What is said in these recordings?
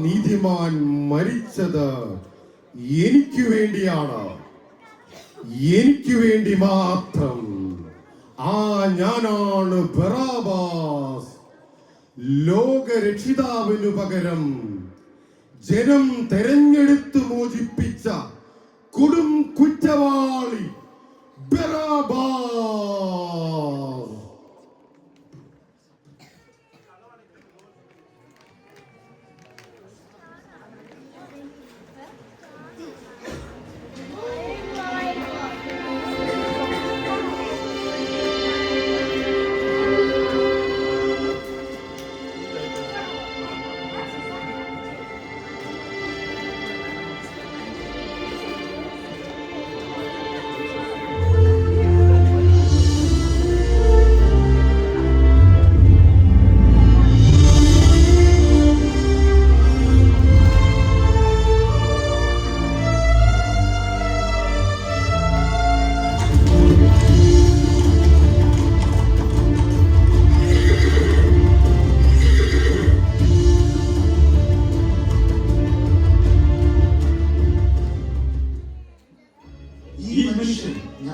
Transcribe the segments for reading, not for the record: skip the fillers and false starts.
നീതിമാൻ മരിച്ചത് എനിക്ക് വേണ്ടിയാണ്, എനിക്ക് വേണ്ടി മാത്രം. ഞാനാണ് ബറാബാസ്. ലോകരക്ഷിതാവിനു പകരം ജനം തെരഞ്ഞെടുത്ത് മോചിപ്പിച്ച കൊടും കുറ്റവാളി ബറാബാസ്.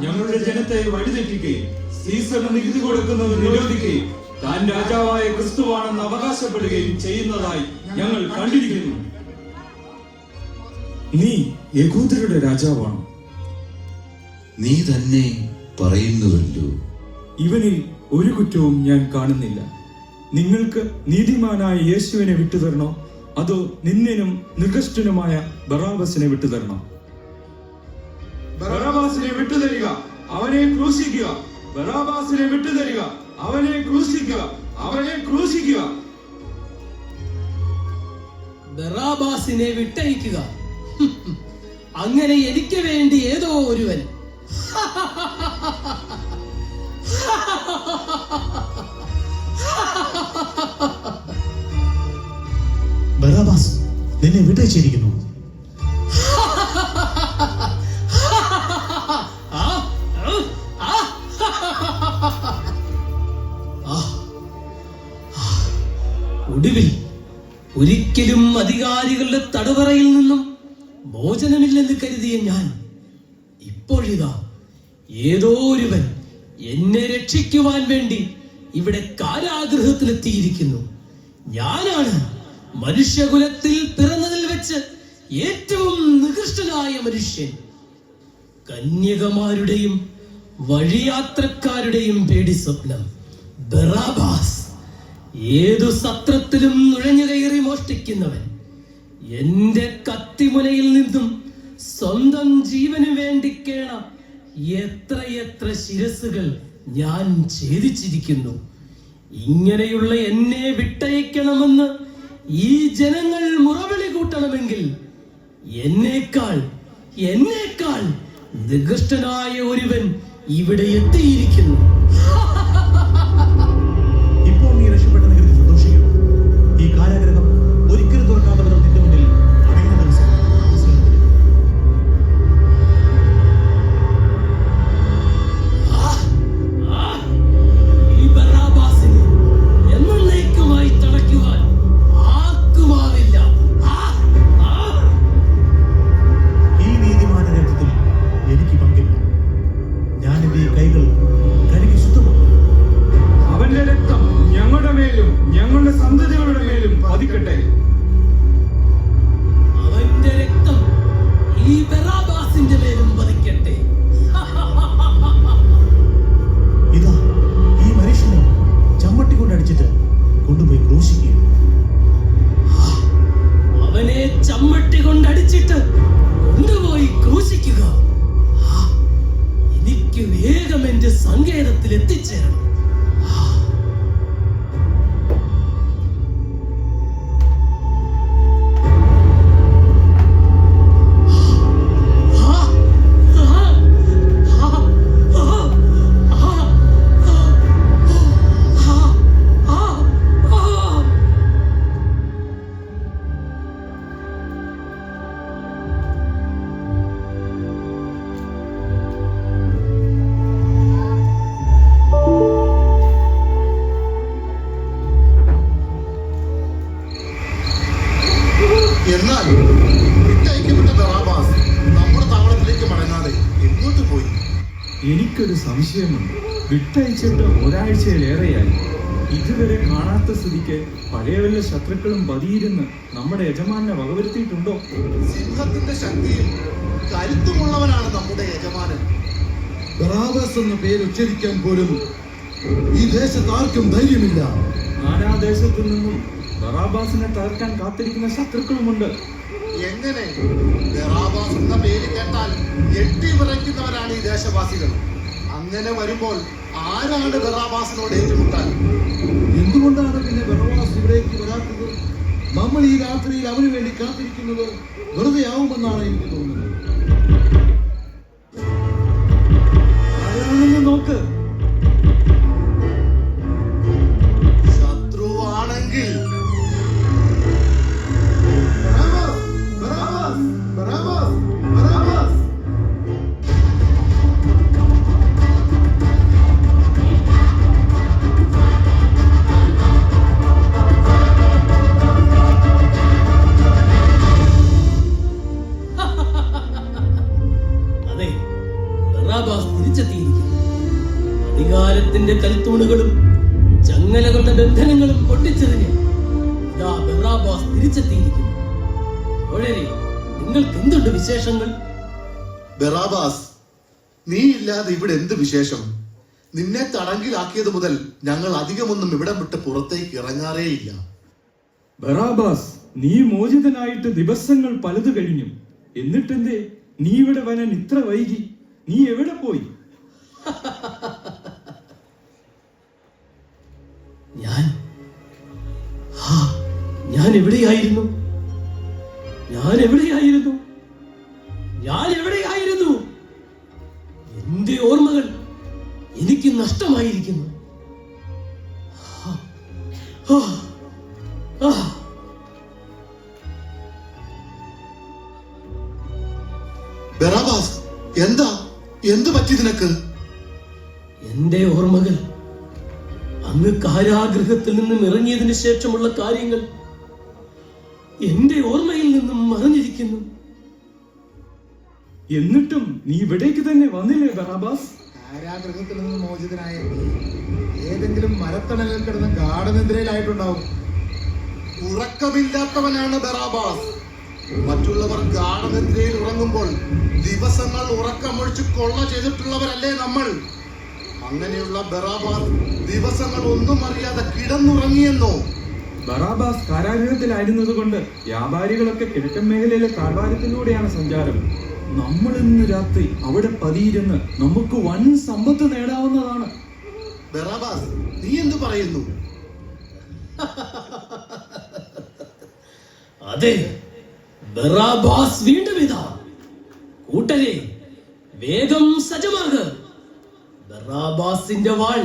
ഞങ്ങളുടെ ജനത്തെ വഴിതെറ്റിക്കുകയും സീസറിന് നികുതി കൊടുക്കുന്നത് നിരോധിക്കുകയും താൻ രാജാവായ ക്രിസ്തുവാണെന്ന് അവകാശപ്പെടുകയും ചെയ്യുന്നതായി ഞങ്ങൾ കണ്ടിരിക്കുന്നു. നീ യഹൂദരുടെ രാജാവാണ്. നീ തന്നെ പറയുന്നുവല്ലോ. ഇവനിൽ ഒരു കുറ്റവും ഞാൻ കാണുന്നില്ല. നിങ്ങൾക്ക് നീതിമാനായ യേശുവിനെ വിട്ടുതരണോ, അതോ നിന്ദിനും നിർഗഷ്ടനുമായ ബറാബസിനെ വിട്ടുതരണോ? ബറാബാസിനെ വിട്ടുതരിക, അവനെ ക്രൂശിക്കുക. ബറാബാസിനെ വിട്ടുതരിക, അവനെ ക്രൂശിക്കുക, അവനെ ക്രൂശിക്കുക. ബറാബാസിനെ വിട്ടയക്കുക. അങ്ങനെ എനിക്ക് വേണ്ടി ഏതോ ഒരുവൻ ബറാബാസ് നിന്നെ വിട്ടയച്ചിരിക്കുന്നു. ഒടുവിൽ ഒരിക്കലും അധികാരികളുടെ തടവറയിൽ നിന്നും മോചനമില്ലെന്ന് കരുതിയ ഞാൻ ഇപ്പോഴിതാ ഏതോ ഒരുവൻ എന്നെ രക്ഷിക്കുവാൻ വേണ്ടി ഇവിടെ കാരാഗൃഹത്തിലെത്തിയിരിക്കുന്നു. ഞാനാണ് മനുഷ്യകുലത്തിൽ പിറന്നതിൽ വെച്ച് ഏറ്റവും നികൃഷ്ടനായ മനുഷ്യൻ. കന്യകമാരുടെയും വഴിയാത്രക്കാരുടെയും പേടി സ്വപ്നം ബറാബാസ്. ഏതു സത്രത്തിലും നുഴഞ്ഞു കയറി മോഷ്ടിക്കുന്നവൻ. എന്റെ കത്തിമുനയിൽ നിന്നും സ്വന്തം ജീവന് വേണ്ടി കേണ എത്രയെത്ര ശിരസുകൾ ഞാൻ ഛേദിച്ചിരിക്കുന്നു. ഇങ്ങനെയുള്ള എന്നെ വിട്ടയക്കണമെന്ന് ഈ ജനങ്ങൾ മുറവിളി കൂട്ടണമെങ്കിൽ എന്നേക്കാൾ നികൃഷ്ടനായ ഒരുവൻ ഇവിടെ എത്തിയിരിക്കുന്നു. ഇപ്പോൾ നീ രക്ഷപ്പെട്ടെന്ന് കരുതി സന്തോഷിക്കുന്നു. ഈ കാരാഗ്രഹം ഒരിക്കലും തുറക്കാതെ നിന്റെ മുന്നിൽ അടയുന്ന ദിവസം ഈ ബറാബാസിനെ എന്നേക്കുമായി തടയ്ക്കുവാൻ ആർക്കുമാവില്ല. ഈ നീതിമാന്റെ രക്തത്തിൽ എനിക്ക് പങ്കില്ല. ഞാൻ എന്റെ കൈകൾ കഴുകി ശുദ്ധമാക്കും. അവന്റെ രക്തം ഞങ്ങളുടെ മേലും ഞങ്ങളുടെ സന്തതികളുടെ മേലും പതിക്കട്ടെ. അവന്റെ രക്തം ഈ ബറാബാസിന്റെ മേലും പതിക്കട്ടെ. ഇതാ ഈ മനുഷ്യനെ ചമ്മട്ടി കൊണ്ടടിച്ചിട്ട് കൊണ്ടുപോയി ക്രൂശിക്കുക. അവനെ ചമ്മട്ടി കൊണ്ടടിച്ചിട്ട് കൊണ്ടുപോയി ക്രൂശിക്കുക. എനിക്ക് വേഗം എന്റെ സങ്കേതത്തിൽ എത്തിച്ചേരണം. എന്നാൽ വിട്ടയക്കപ്പെട്ട ബറാബാസ് നമ്മുടെ താവളത്തിലേക്ക് മടങ്ങാതെ എങ്ങോട്ട് പോയി? എനിക്കൊരു സംശയമുണ്ട്. വിട്ടയച്ചിട്ട് ഒരാഴ്ചയിലേറെയായി. ഇതുവരെ കാണാത്ത സ്ഥിതിക്ക് പഴയ വല്ല ശത്രുക്കളും പതിയിരുന്ന് നമ്മുടെ യജമാനെ വകവരുത്തിയിട്ടുണ്ടോ? സിംഹത്തിന്റെ ശക്തിയും കരുത്തുമുള്ളവനാണ് നമ്മുടെ യജമാനൻ. ബറാബാസ് എന്ന പേര് ഉച്ചരിക്കാൻ പോലും ഈ ദേശത്ത് ആർക്കും ധൈര്യമില്ല. നാനാദേശത്തു നിന്നും ബറാബാസിനെ തകർക്കാൻ കാത്തിരിക്കുന്ന ശത്രുക്കളുമുണ്ട്. എങ്ങനെ? ബറാബാസ് എന്ന പേര് കേട്ടാൽ എട്ടി വിറയ്ക്കുന്നവരാണ് ഈ ദേശവാസികൾ. അങ്ങനെ വരുമ്പോൾ ആരാണ് ബറാബാസിനോട് ഏറ്റുമുട്ടാൻ? എന്തുകൊണ്ടാണ് പിന്നെ ബറാബാസ് ഇവിടേക്ക് വരാത്തത്? നമ്മൾ ഈ രാത്രിയിൽ അവന് വേണ്ടി കാത്തിരിക്കുന്നത് വെറുതെ ആവുമെന്നാണ് എനിക്ക് തോന്നുന്നത്. ആരാണെന്ന് നോക്ക്. ശത്രുവാണെങ്കിൽ അതെ, ബറാബാസ് തിരിച്ചെത്തിയിരിക്കുന്നു. അധികാരത്തിന്റെ കൽത്തൂണുകളും ചങ്ങലകളുടെ ബന്ധനങ്ങളും പൊട്ടിച്ചെറിഞ്ഞ് ഇതാ ബറാബാസ് തിരിച്ചെത്തിയിരിക്കുന്നു. ഓഴരെ, നിങ്ങൾക്ക് എന്തുണ്ട് വിശേഷങ്ങൾ? ബറാബാസ്, നീ ഇല്ലാതെ ഇവിടെ എന്ത് വിശേഷം? നിന്നെ തടങ്കിലാക്കിയത് മുതൽ ഞങ്ങൾ അധികമൊന്നും ഇവിടം വിട്ട് പുറത്തേക്ക് ഇറങ്ങാറേയില്ല. ബറാബാസ്, നീ മോചിതനായിട്ട് ദിവസങ്ങൾ പലത് കഴിഞ്ഞു. എന്നിട്ടെന്തേ നീ ഇവിടെ വരാൻ ഇത്ര വൈകി? നീ എവിടെ പോയി? ഞാൻ എവിടെയായിരുന്നു? ഞാൻ എവിടെയായിരുന്നു? ഞാൻ എവിടെയായിരുന്നു? എന്റെ ഓർമ്മകൾ എനിക്ക് നഷ്ടമായിരിക്കുന്നു. ബറാബാസ്, എന്ത് പറ്റി നിനക്ക്? എന്റെ ഓർമ്മകൾ അങ്ങ് കാരാഗൃഹത്തിൽ നിന്നും ഇറങ്ങിയതിനു ശേഷമുള്ള കാര്യങ്ങൾ എന്റെ ഓർമ്മയിൽ നിന്നും മറഞ്ഞിരിക്കുന്നു. എന്നിട്ടും നീ ഇവിടേക്ക് തന്നെ വന്നില്ലേ ബറാബാസ്? കാരാഗൃഹത്തിൽ നിന്ന് മോചിതനായ ഏതെങ്കിലും മരത്തണലിൽ കിടന്ന് ഗാഠനിദ്രയിലായിട്ടുണ്ടാവും. ഉറക്കമില്ലാത്തവനാണ് ബറാബാസ്. മറ്റുള്ളവർ ഗാഠനിദ്രയിൽ ഉറങ്ങുമ്പോൾ ദിവസങ്ങൾ ഉറക്കമൊഴിച്ച് കൊള്ള ചെയ്തിട്ടുള്ളവരല്ലേ നമ്മൾ. അങ്ങനെയുള്ള ബറാബാസ് ദിവസങ്ങൾ ഒന്നും അറിയാതെ കിടന്നുറങ്ങിയെന്നോ? ബറാബാസ് കാരാഗൃഹത്തിലായിരുന്നത് കൊണ്ട് വ്യാപാരികളൊക്കെ കിഴക്കൻ മേഖലയിലെ താഴ്വാരത്തിലൂടെയാണ് സഞ്ചാരം. നമ്മൾ ഇന്ന് രാത്രി അവിടെ പതിയിരുന്ന് നമുക്ക് വൻ സമ്പത്ത് നേടാവുന്നതാണ്. ബറാബാസ്, നീ എന്തു പറയുന്നു? അതെ, ബറാബാസ് വീണ്ടും ഇതാ. കൂട്ടരെ, വേഗം സജ്ജമാക്. ബറാബാസിന്റെ വാൾ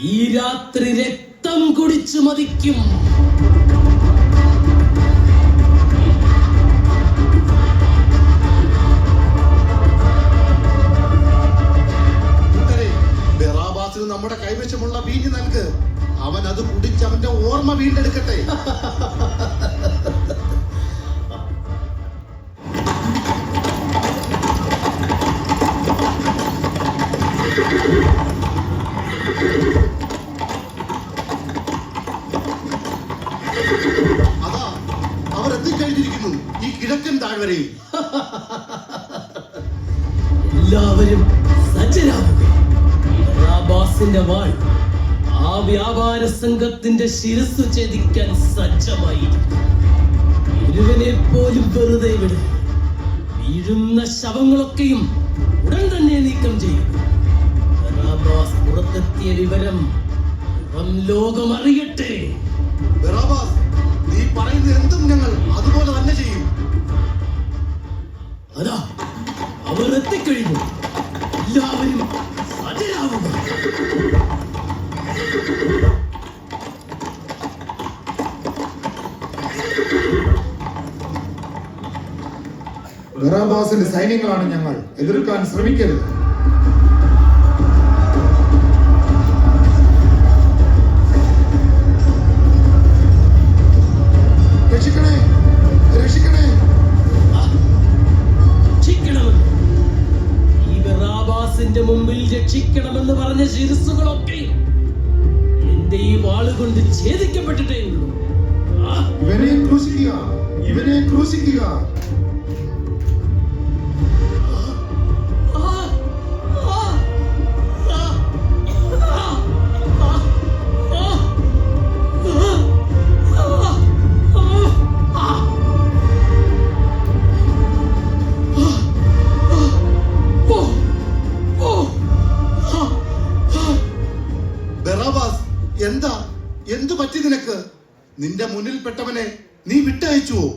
ഈ രാത്രി രക്തം കുടിച്ചു മതിക്കും. ബറാബാസിന് നമ്മുടെ കൈവശമുള്ള വീഞ്ഞ് നൽക്. അവൻ അത് കുടിച്ച് അവന്റെ ഓർമ്മ വീണ്ടെടുക്കട്ടെ. അതാ അവർ എത്തിക്കഴിഞ്ഞിരിക്കുന്നു ഈ കിഴക്കൻ താഴ്വരയിൽ. എല്ലാവരും സജ്ജരാകുക. ബറാബാസിന്റെ വാൾ ആ വ്യാപാര സംഘത്തിന്റെ ശിരസ് ഛേദിക്കാൻ സജ്ജമായിരിക്കും. ഒരുവനെ പോലും വെറുതെ വിടുക. വീഴുന്ന ശവങ്ങളൊക്കെയും ഉടൻ തന്നെ നീക്കം ചെയ്യും. ബറാബാസ് പുറത്തെത്തിയ വിവരം പുറം ലോകം അറിയട്ടെ. ബറാബാസ്, നീ പറയുന്നത് എന്തും ഞങ്ങൾ അതുപോലെ തന്നെ ചെയ്യും. അതാ അവർ എത്തിക്കഴിഞ്ഞു. എല്ലാവരും സജ്ജരാകുക. ബറാബാസിന്റെ സൈന്യങ്ങളാണ് ഞങ്ങൾ. എതിർക്കാൻ ശ്രമിക്കരുത്. രക്ഷിക്കണേ, ക്രൂശിക്കുക, ഇവനെ ക്രൂശിക്കുക. ബറാബാസ്, എന്താ എന്തു പറ്റി നിനക്ക്? നിന്റെ മുന്നിൽപ്പെട്ടവനെ നീ വിട്ടയച്ചുവോ?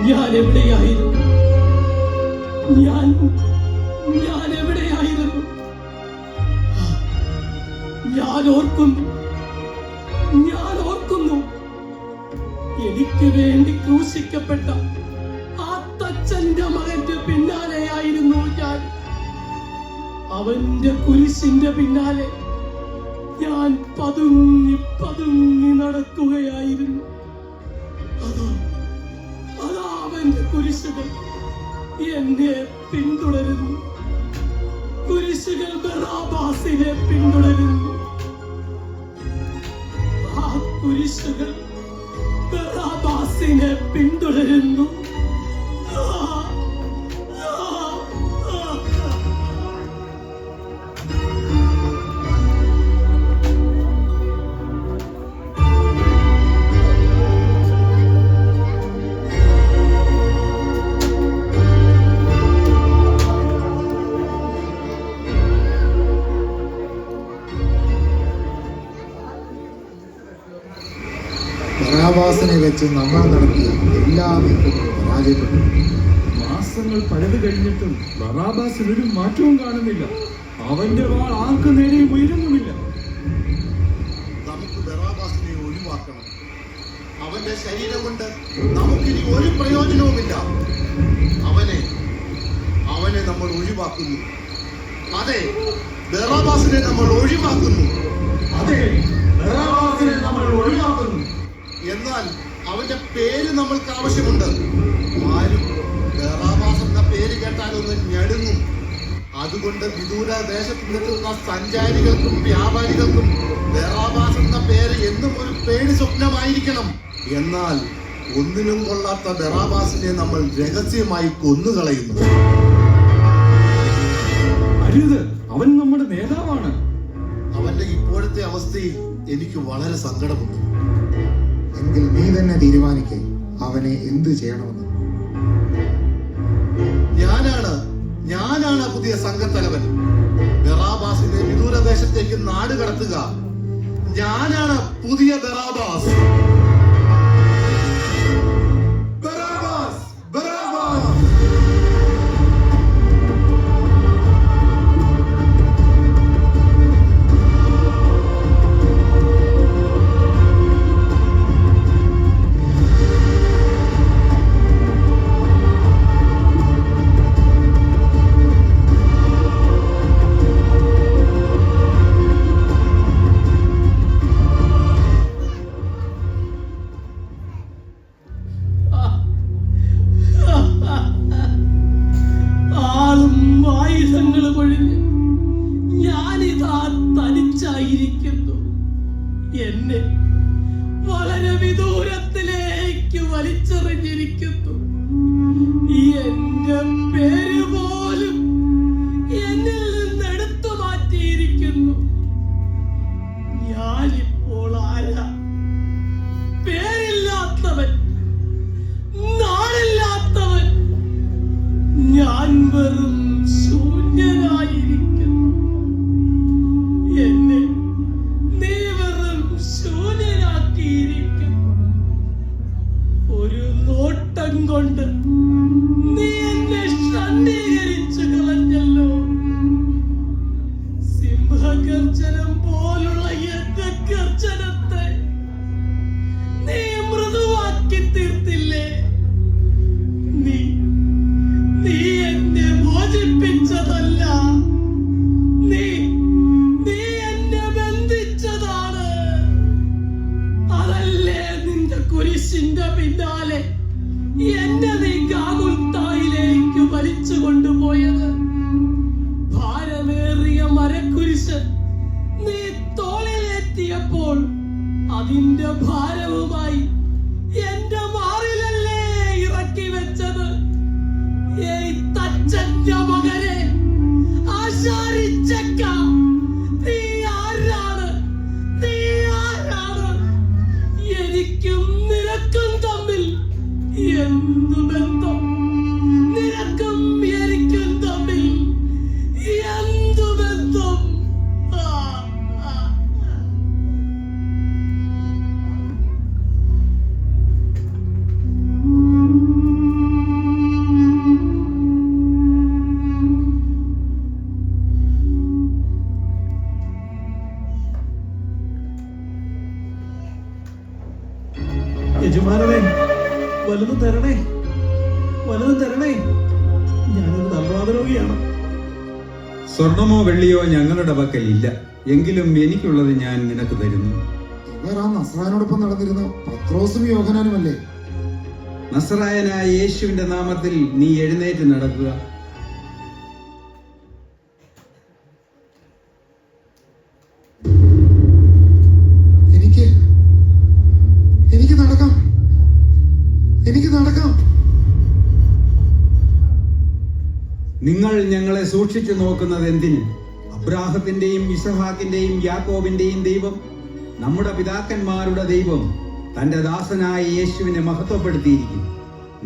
ഞാൻ എവിടെയായിരുന്നു? ഞാൻ എവിടെയായിരുന്നു? ഞാൻ ഓർക്കുന്നു എനിക്ക് വേണ്ടി ക്രൂശിക്കപ്പെട്ട ആ തച്ചന്റെ മകന്റെ പിന്നാലെയായിരുന്നു ഞാൻ. അവന്റെ കുരിശിന്റെ പിന്നാലെ ഞാൻ പതുങ്ങി നടക്കുകയായിരുന്നു. അതാ അവന്റെ കുരിശുകൾ എന്നെ പിന്തുടരുന്നു. കുരിശുകൾ ബറാബാസിനെ പിന്തുടരുന്നു. ആ കുരിശുകൾ ബറാബാസിനെ പിന്തുടരുന്നു. ബറാബാസിനെ വെച്ച് നമ്മൾ നടത്തിയ എല്ലാ നീക്കങ്ങളും പരാജയപ്പെട്ടു. മാസങ്ങൾ പലത് കഴിഞ്ഞിട്ടും ബറാബാസിൽ ഒരു മാറ്റവും കാണുന്നില്ല. അവന്റെ വാൾ ആർക്ക് നേരെയും ഉയരുന്നുമില്ല. നമുക്ക് ബറാബാസിനെ ഒഴിവാക്കണം. അവന്റെ ശരീരം കൊണ്ട് നമുക്കിനി ഒരു പ്രയോജനവുമില്ല. അവനെ നമ്മൾ ഒഴിവാക്കുന്നു. അതെ, ബറാബാസിനെ നമ്മൾ ഒഴിവാക്കുന്നു. എന്നാൽ അവന്റെ പേര് നമ്മൾക്ക് ആവശ്യമുണ്ട്. ആരും ബറാബാസ് എന്ന പേര് കേട്ടാൽ ഒന്ന് ഞെടുങ്ങും. അതുകൊണ്ട് വിദൂര ദേശത്ത് നിൽക്കുന്ന സഞ്ചാരികൾക്കും വ്യാപാരികൾക്കും ബറാബാസ് എന്ന പേര് എന്നും ഒരു പേടി സ്വപ്നമായിരിക്കണം. എന്നാൽ ഒന്നിനും കൊള്ളാത്ത ബറാബാസിനെ നമ്മൾ രഹസ്യമായി കൊന്നുകളയുന്നു. അരുത്, അവൻ നമ്മുടെ നേതാവാണ്. അവന്റെ ഇപ്പോഴത്തെ അവസ്ഥയിൽ എനിക്ക് വളരെ സങ്കടമുണ്ട്. എങ്കിൽ നീ തന്നെ തീരുമാനിക്കേ അവനെ എന്ത് ചെയ്യണമെന്ന്. ഞാനാണ് പുതിയ സംഘത്തലവൻ. ബറാബാസിനെ വിദൂരദേശത്തേക്ക് നാട് കടത്തുക. ഞാനാണ് പുതിയ ബറാബാസ്. എന്നെ വളരെ വിദൂരത്തിലേക്ക് വലിച്ചെറിഞ്ഞിരിക്കുന്നു. എന്റെ പേര് പോലും എന്നിൽ നിന്ന് എടുത്തു മാറ്റിയിരിക്കുന്നു. ഞാനിപ്പോൾ ആരാ? പേരില്ലാത്തവൻ, നാടില്ലാത്തവൻ. ഞാൻ വെറും ശൂന്യനായിരിക്കുന്നു. എന്നെ നീ വെറും ശൂന്യനാക്കിയിരിക്കുന്നു. ഒരു നോട്ടം കൊണ്ട് നീ എന്നെ ശാന്തീകരിച്ചു കളഞ്ഞല്ലോ. സിംഹഗർജനം പോലുള്ള എന്റെ ഗർജനത്തെ നീ മൃദുവാക്കി തീർത്തില്ലേ? നീ എന്നെ മോചിപ്പിച്ചതല്ല, നീ എന്നെ ബന്ധിച്ചതാണ്. അതല്ലേ നിന്റെ കുരിശിന്റെ പിന്നാലെ എന്നെ നീ ഗാഗുൽത്തായിലേക്ക് വലിച്ചു കൊണ്ടുപോയത്? ഭാരമേറിയ മരക്കുരിശ് നീ തോളിലേറ്റിയപ്പോൾ അതിന്റെ ഭാരവുമായി എന്റെ മാറിലല്ലേ ഇറക്കി വെച്ചത്. ഏയ് തച്ചന്റെ മകനെ, ആശാരിച്ചക്ക, നീ ആരാണ്? നീ ആരാണ്? എനിക്കും നിനക്കും തമ്മിൽ എന്തു ബന്ധം? നിനക്കും എനിക്കും തമ്മിൽ എന്തു ബന്ധം? യജമാനനെ, വലുത് തരണേ, വലുത് തരണേ. ഞാനൊരു തലവാദരോഗിയാണ്. സ്വർണമോ വെള്ളിയോ ഞങ്ങളുടെ പക്കൽ ഇല്ല, എങ്കിലും എനിക്കുള്ളത് ഞാൻ നിനക്ക് തരുന്നു. ഇവർ ആ നസ്രാനോടൊപ്പം നടന്നിരുന്ന പത്രോസും യോഹന്നാനുമല്ലേ? നസറായനായ യേശുവിന്റെ നാമത്തിൽ നീ എഴുന്നേറ്റ് നടക്കുക. എനിക്ക് നടക്കാം, എനിക്ക് നടക്കാം. നിങ്ങൾ ഞങ്ങളെ സൂക്ഷിച്ചു നോക്കുന്നത് എന്തിന്? അബ്രാഹത്തിന്റെയും ഇസഹാക്കിന്റെയും യാക്കോബിന്റെയും ദൈവം, നമ്മുടെ പിതാക്കന്മാരുടെ ദൈവം തന്റെ ദാസനായ യേശുവിനെ മഹത്വപ്പെടുത്തിയിരിക്കുന്നു.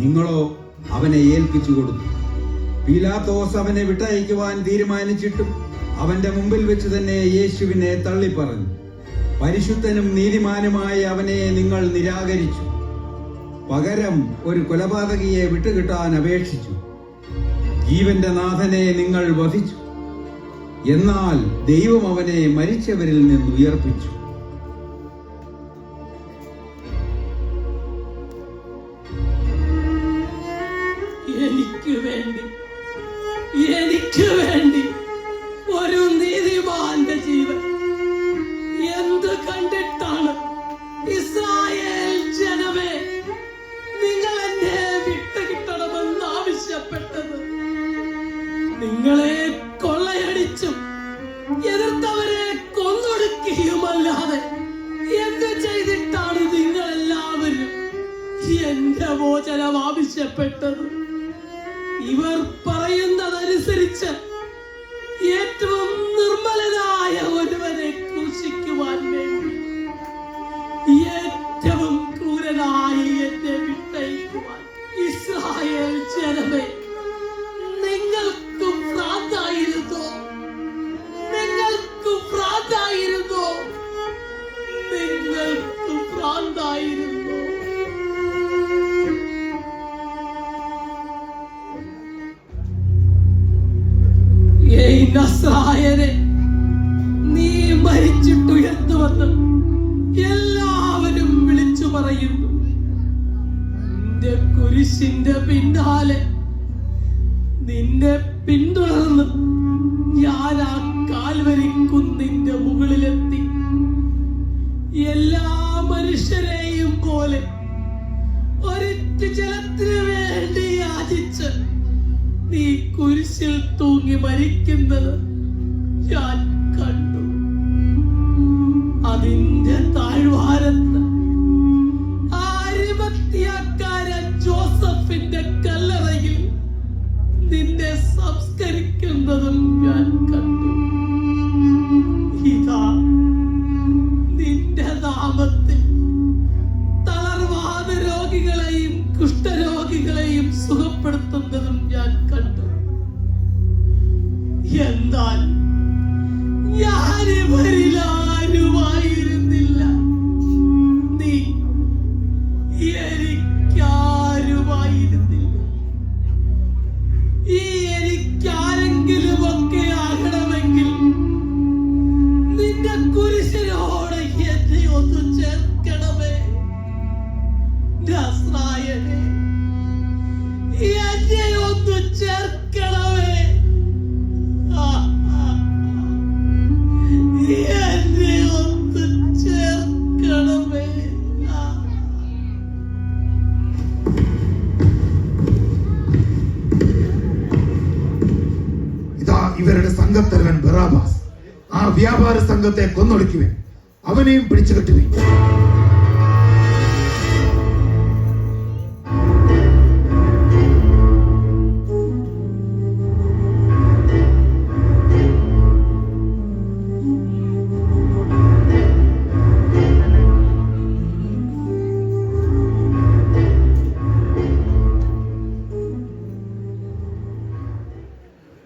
നിങ്ങളോ അവനെ ഏൽപ്പിച്ചു കൊടുത്തു. പീലാത്തോസ് അവനെ വിട്ടയക്കുവാൻ തീരുമാനിച്ചിട്ടും അവന്റെ മുമ്പിൽ വെച്ച് തന്നെ യേശുവിനെ തള്ളിപ്പറഞ്ഞു. പരിശുദ്ധനും നീതിമാനുമായ അവനെ നിങ്ങൾ നിരാകരിച്ചു. പകരം ഒരു കൊലപാതകിയെ വിട്ടുകിട്ടാൻ അപേക്ഷിച്ചു. ജീവന്റെ നാഥനെ നിങ്ങൾ വധിച്ചു. എന്നാൽ ദൈവം അവനെ മരിച്ചവരിൽ നിന്ന് ഉയർപ്പിച്ചു. എനിക്ക് വേണ്ടി ഒരു നീതിമാന്റെ ജീവൻ എന്ത് കണ്ടിട്ടാണ് ഇസ്രായേൽ ജനമേ നിങ്ങൾ എന്നെ വിട്ടുകിട്ടണമെന്ന് ആവശ്യപ്പെട്ടത്? നിങ്ങളെ കൊള്ളയടിച്ചും എതിർത്തവരെ കൊന്നൊടുക്കിയുമല്ലാതെ എന്ത് ചെയ്തിട്ടാണ് നിങ്ങൾ എല്ലാവരും എന്റെ മോചനം ആവശ്യപ്പെട്ടത്? ഇവർ പറയുന്നതനുസരിച്ച് ഏറ്റവും നിർമ്മലനായ ഒരുവനെ ക്രൂശിക്കുവാൻ വേണ്ടി ഏറ്റവും ക്രൂരനായി എന്നെ വിട്ടയക്കുവാൻ ഇസ്രായേൽ ജനമേ, നിങ്ങൾക്ക് ഭ്രാന്തായിരുന്നോ? നിങ്ങൾക്ക് ഭ്രാന്തായിരുന്നോ? നിങ്ങൾക്ക് ഭ്രാന്തായിരുന്നോ? ഏയ് നസ്രായനെ, നീ മരിച്ചിട്ടുയർത്തുവന്ന് എല്ലാവരും വിളിച്ചു പറയുന്നു. നിന്റെ കുരിശിന്റെ പിന്നാലെ നിന്നെ പിന്തുടർന്ന് ഞാൻ ആ കാൽവരി കുന്നിന്റെ മുകളിലെത്തി. എല്ലാ മനുഷ്യരെയും പോലെ ഒരിറ്റ ജലത്തിന് വേണ്ടി യാചിച്ച് നീ കുരിശിൽ തൂങ്ങി മരിക്കുന്നത് ഞാൻ കണ്ടു. അതിന്റെ താഴ്വാരത്ത് ആരിമത്യാക്കാരൻ ജോസഫിന്റെ കല്ലറയിൽ നിന്നെ സംസ്കരിക്കുന്നതും ഞാൻ കണ്ടു. ഇതാ നിന്റെ നാമത്തിൽ തളർവാദ രോഗികളെയും കുഷ്ഠരോഗികളെയും സുഖപ്പെടുത്തുന്നതും ഞാൻ കണ്ടു. എന്നാൽ ഞാനിവരിലാരുമായിരുന്നില്ല. നീ എനിക്കാരുമായിരുന്നില്ല. ഈ എനിക്കാരെങ്കിലും ഒക്കെ ആകണമെങ്കിൽ നിന്റെ കുരിശിനോട് എന്നെ ഒന്ന് ചേർക്കണമേ. നസ്രായനെ, എന്നെ ഒന്ന് ചേർക്കണമേ. എന്നെ ഒന്ന് ചേർക്കണമേ. ഇതാ ഇവരുടെ സംഘത്തലവൻ ബറാബാസ്. ആ വ്യാപാര സംഘത്തെ കൊന്നൊടുക്കുവൻ. അവനെയും പിടിച്ചു കെട്ടുവീൻ.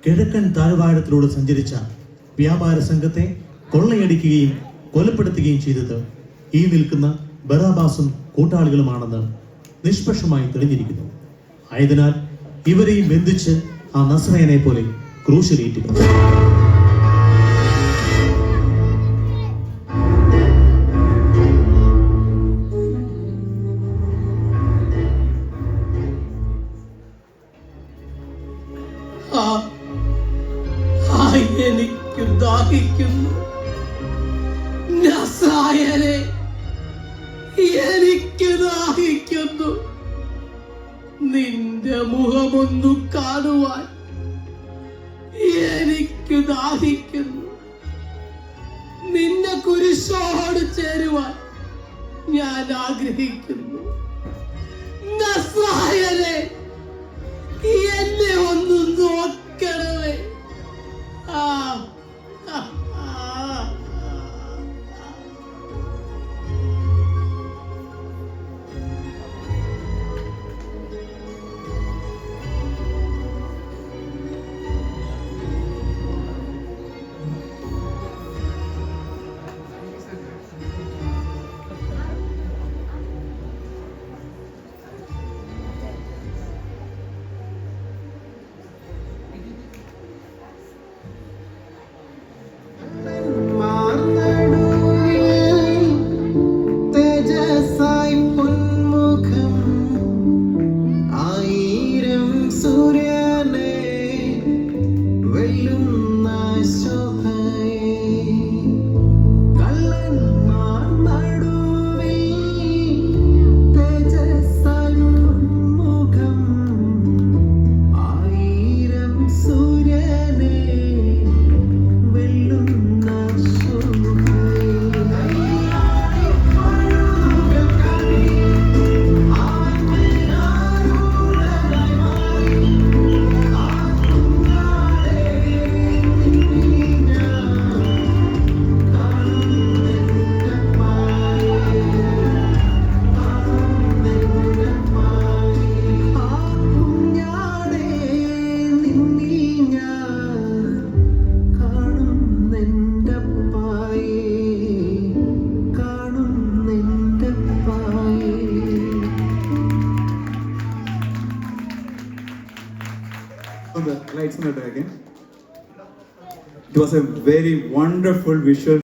കിഴക്കൻ താഴ്വാരത്തിലൂടെ സഞ്ചരിച്ച വ്യാപാര സംഘത്തെ കൊള്ളയടിക്കുകയും കൊലപ്പെടുത്തുകയും ചെയ്തത് ഈ നിൽക്കുന്ന ബറാബാസും കൂട്ടാളികളുമാണെന്ന് നിഷ്പക്ഷമായി തെളിഞ്ഞിരിക്കുന്നു. ആയതിനാൽ ഇവരെയും ബന്ധിച്ച് ആ നസ്രയനെ പോലെ ക്രൂശിലേറ്റുക. എനിക്ക് ദാഹിക്കുന്നു നസ്രായനെ, എനിക്ക് ദാഹിക്കുന്നു. നിന്റെ മുഖമൊന്നു കാണുവാൻ എനിക്ക് ദാഹിക്കുന്നു. നിന്റെ കുരിശോട് ചേരുവാൻ ഞാൻ ആഗ്രഹിക്കുന്നു. നസ്രായനെ, എന്നെ ഒന്ന് നോക്കണമേ. On the lights on the dragon. It was a very wonderful visual